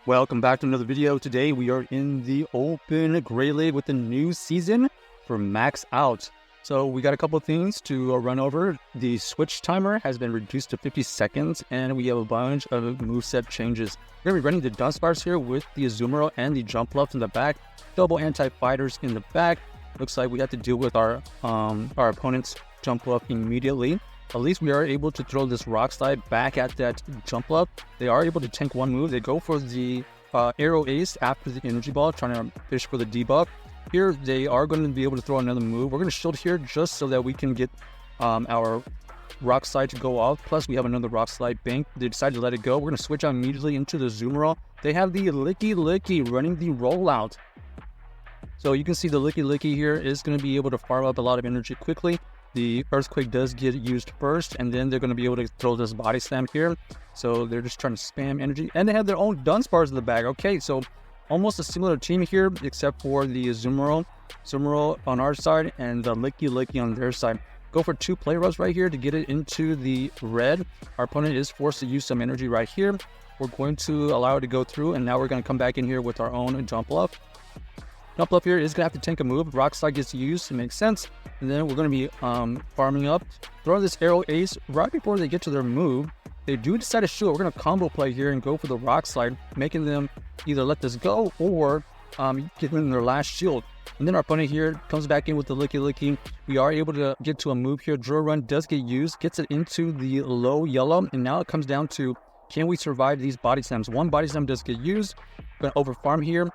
Welcome back to another video. Today we are in the open Great League with the new season for Max Out. So we got a couple things to run over. The switch timer has been reduced to 50 seconds and we have a bunch of moveset changes. We're going to be running the Dunsparce here with the Azumarill and the Jumpluff in the back. Double anti-fighters in the back. Looks like we have to deal with our opponent's Jumpluff immediately. At least we are able to throw this Rock Slide back at that Jumpluff. They are able to tank one move. They go for the Arrow Ace after the Energy Ball, trying to fish for the debuff. Here, they are going to be able to throw another move. We're going to shield here just so that we can get our Rock Slide to go off. Plus, we have another Rock Slide bank. They decided to let it go. We're going to switch out immediately into the Azumarill. They have the Licky Licky running the rollout. So you can see the Licky Licky here is going to be able to farm up a lot of energy quickly. The Earthquake does get used first, and then they're going to be able to throw this Body Slam here. So they're just trying to spam energy. And they have their own Dunsparce in the bag. Okay, so almost a similar team here, except for the Azumarill on our side and the Licky Licky on their side. Go for two play roughs right here to get it into the red. Our opponent is forced to use some energy right here. We're going to allow it to go through, and now we're going to come back in here with our own Jumpluff. Jumpluff here is going to have to tank a move. Rock Slide gets used. It makes sense. And then we're going to be farming up. Throwing this Arrow Ace right before they get to their move. They do decide to shoot. We're going to combo play here and go for the Rock Slide, making them either let this go or give them their last shield. And then our opponent here comes back in with the Licky Licky. We are able to get to a move here. Drill Run does get used. Gets it into the low yellow. And now it comes down to, can we survive these Body Slams? One Body Slam does get used. Going to overfarm here.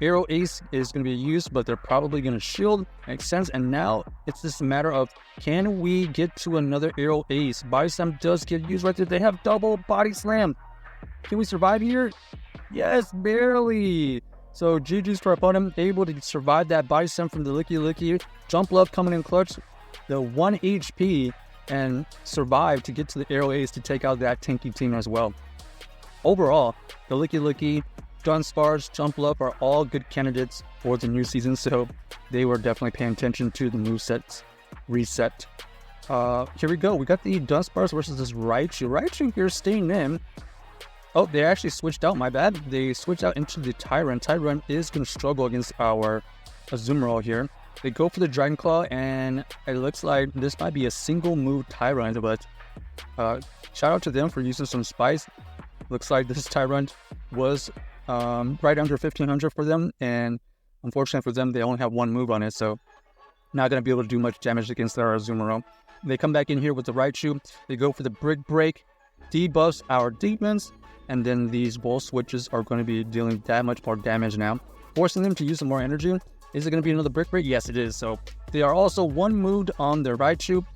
Arrow Ace is going to be used, but they're probably going to shield. Makes sense. And now it's just a matter of, can we get to another Arrow Ace? Body Slam does get used right there. They have double Body Slam. Can we survive here? Yes, barely. So GG's to our opponent, able to survive that Body Slam from the Licky Licky. Jumpluff coming in clutch, the 1 HP, and survive to get to the Arrow Ace to take out that tanky team as well. Overall, the Licky Licky, Dunsparce, Jumpluff are all good candidates for the new season, so they were definitely paying attention to the movesets reset. Here we go. We got the Dunsparce versus this Raichu. Raichu here staying in. Oh, they actually switched out. My bad. They switched out into the Tyrant. Tyrant is going to struggle against our Azumarill here. They go for the Dragon Claw, and it looks like this might be a single move Tyrant, but shout out to them for using some spice. Looks like this Tyrant was right under 1500 for them, and unfortunately for them, they only have one move on it, so not going to be able to do much damage against their Azumarill. They come back in here with the Raichu. They go for the Brick Break, debuffs our defense, and then these Volt Switches are going to be dealing that much more damage now, forcing them to use some more energy. Is it going to be another Brick Break? Yes, it is. So they are also one moved on their Raichu.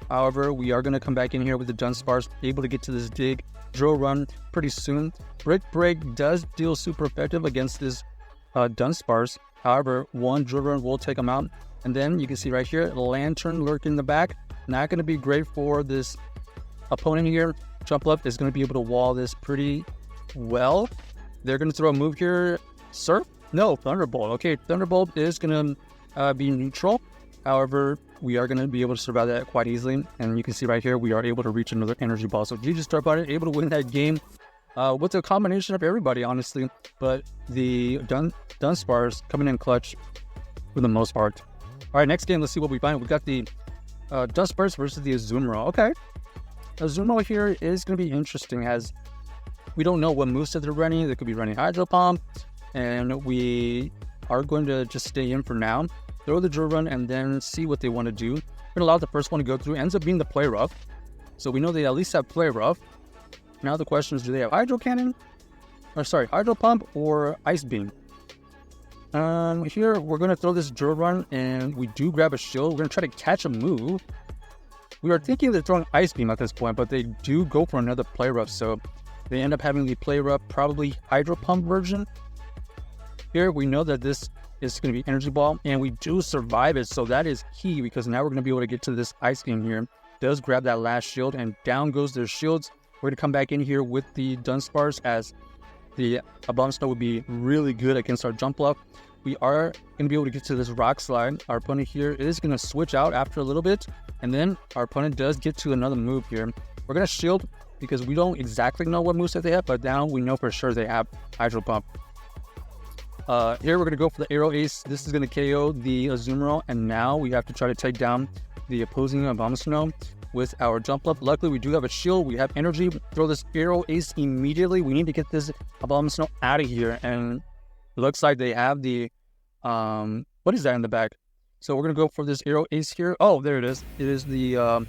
However, we are going to come back in here with the Dunsparce, able to get to this dig. Drill Run pretty soon. Brick Break does deal super effective against this Dunsparce. However, one Drill Run will take him out. And then you can see right here, Lantern lurking in the back. Not going to be great for this opponent here. Jumpluff is going to be able to wall this pretty well. They're going to throw a move here. Surf? No, Thunderbolt. Okay, Thunderbolt is going to be neutral. However, we are going to be able to survive that quite easily. And you can see right here, we are able to reach another energy ball. So GG Star Body able to win that game with a combination of everybody, honestly. But the Dunsparce coming in clutch for the most part. All right, next game, let's see what we find. We got the Dunsparce versus the Azumarill. Okay. Azumarill here is going to be interesting as we don't know what moveset they're running. They could be running Hydro Pump. And we are going to just stay in for now. Throw the Drill Run and then see what they want to do. We're going to allow the first one to go through. Ends up being the Play Rough. So we know they at least have Play Rough. Now the question is, do they have Hydro Cannon? Or sorry, Hydro Pump or Ice Beam? Here we're going to throw this Drill Run and we do grab a shield. We're going to try to catch a move. We are thinking they're throwing Ice Beam at this point, but they do go for another Play Rough. So they end up having the Play Rough, probably Hydro Pump version. Here we know that this is going to be Energy Ball, and we do survive it, so that is key, because now we're going to be able to get to this Ice Beam here. Does grab that last shield, and down goes their shields. We're going to come back in here with the Dunsparce, as the Bomb Snow would be really good against our Jumpluff. We are going to be able to get to this Rock Slide. Our opponent here is going to switch out after a little bit, and then our opponent does get to another move here. We're going to shield. because we don't exactly know what moveset they have, but now we know for sure they have Hydro Pump. Here we're going to go for the Aero Ace. This is going to KO the Azumarill, and now we have to try to take down the opposing Abomasnow with our Jumpluff. Luckily, we do have a shield. We have energy. Throw this Aero Ace immediately. We need to get this Abomasnow out of here, and it looks like they have the... what is that in the back? So we're going to go for this Aero Ace here. Oh, there it is. It is the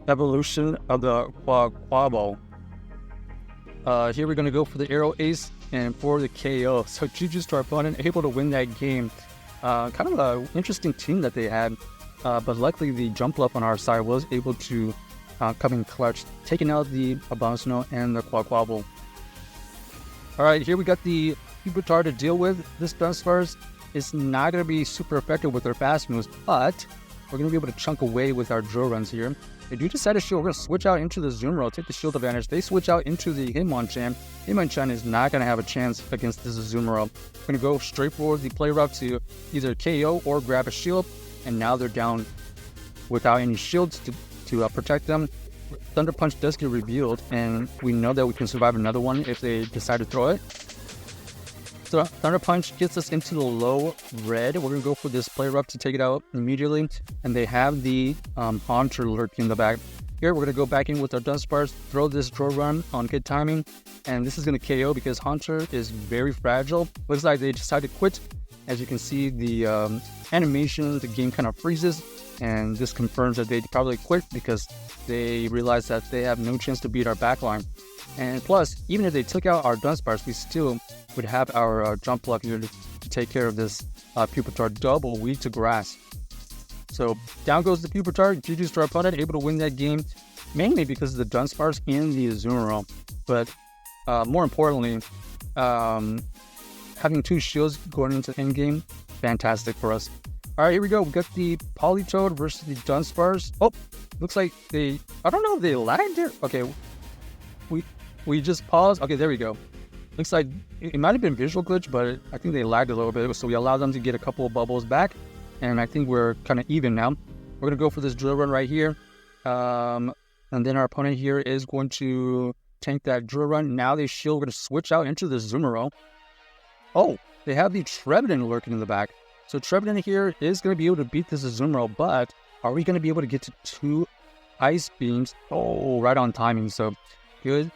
evolution of the Quabo. Here we're going to go for the Aero Ace and for the KO. So GG's to our opponent, able to win that game. Kind of an interesting team that they had. But luckily the Jumpluff on our side was able to come in clutch, taking out the Abomasnow and the Quabo. Alright, here we got the Pupitar to deal with. This Dunsparce is not going to be super effective with their fast moves, but we're going to be able to chunk away with our drill runs here. They do decide to shield. We're going to switch out into the Azumarill, take the shield advantage. They switch out into the Hitmonchan. Hitmonchan is not going to have a chance against this Azumarill. We're going to go straight for the play route to either KO or grab a shield, and now they're down without any shields to protect them. Thunder Punch does get revealed, and we know that we can survive another one if they decide to throw it. So Thunder Punch gets us into the low red. We're going to go for this play rough to take it out immediately. And they have the Haunter lurking in the back. Here, we're going to go back in with our Dunsparce, throw this draw run on good timing. And this is going to KO because Haunter is very fragile. Looks like they decided to quit. As you can see, the animation, the game kind of freezes. And this confirms that they probably quit because they realized that they have no chance to beat our backline. And plus, even if they took out our Dunsparce, we still would have our Jumpluff here to take care of this Pupitar double weak to grass. So down goes the Pupitar. GG's to our opponent, able to win that game, mainly because of the Dunsparce and the Azumarill. But more importantly, having two shields going into endgame, fantastic for us. All right, here we go. We got the Politoed versus the Dunsparce. Oh, looks like they... I don't know if they lagged there. Okay, we just paused. Okay, there we go. Looks like it might have been visual glitch, but I think they lagged a little bit. So we allowed them to get a couple of bubbles back. And I think we're kind of even now. We're going to go for this drill run right here. And then our opponent here is going to tank that drill run. Now they shield. We're going to switch out into the Azumarill. Oh, they have the Trevenant lurking in the back. So Trevenant here is going to be able to beat this Azumarill, but are we going to be able to get to 2 Ice Beams? Oh, right on timing. So good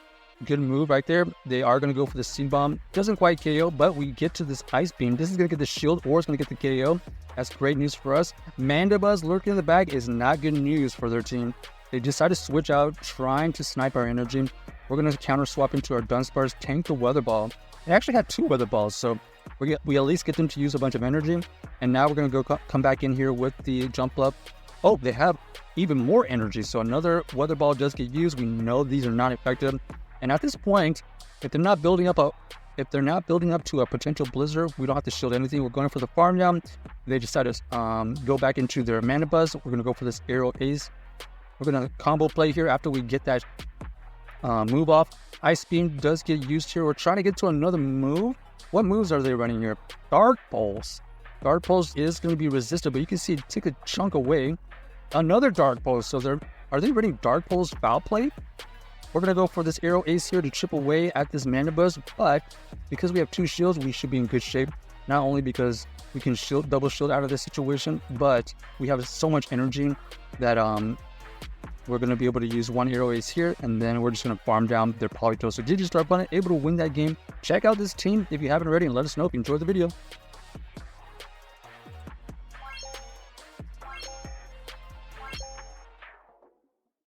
move right there. They are going to go for the Seed Bomb. Doesn't quite KO, but we get to this Ice Beam. This is going to get the shield, or it's going to get the KO. That's great news for us. Mandibuzz lurking in the back is not good news for their team. They decide to switch out, trying to snipe our energy. We're going to counter swap into our Dunsparce, tank the Weather Ball. They actually had 2 Weather Balls, so we at least get them to use a bunch of energy. And now we're going to come back in here with the Jumpluff. Oh, they have even more energy, so another Weather Ball does get used. We know these are not effective. And at this point, if they're not building up to a potential Blizzard, we don't have to shield anything. We're going for the farm down. They decide to go back into their Mandibuzz. We're going to go for this Aero Ace. We're going to combo play here after we get that move off. Ice Beam does get used here. We're trying to get to another move. What moves are they running here? Dark Pulse. Dark Pulse is going to be resisted, but you can see it took a chunk away. Another Dark Pulse. So are they running Dark Pulse Foul Play? We're going to go for this Aero Ace here to chip away at this Mandibuzz, but because we have 2 shields, we should be in good shape. Not only because we can double shield out of this situation, but we have so much energy that we're going to be able to use 1 Aero Ace here, and then we're just going to farm down their Politoed. So GG's to our opponent, able to win that game. Check out this team if you haven't already, and let us know if you enjoyed the video.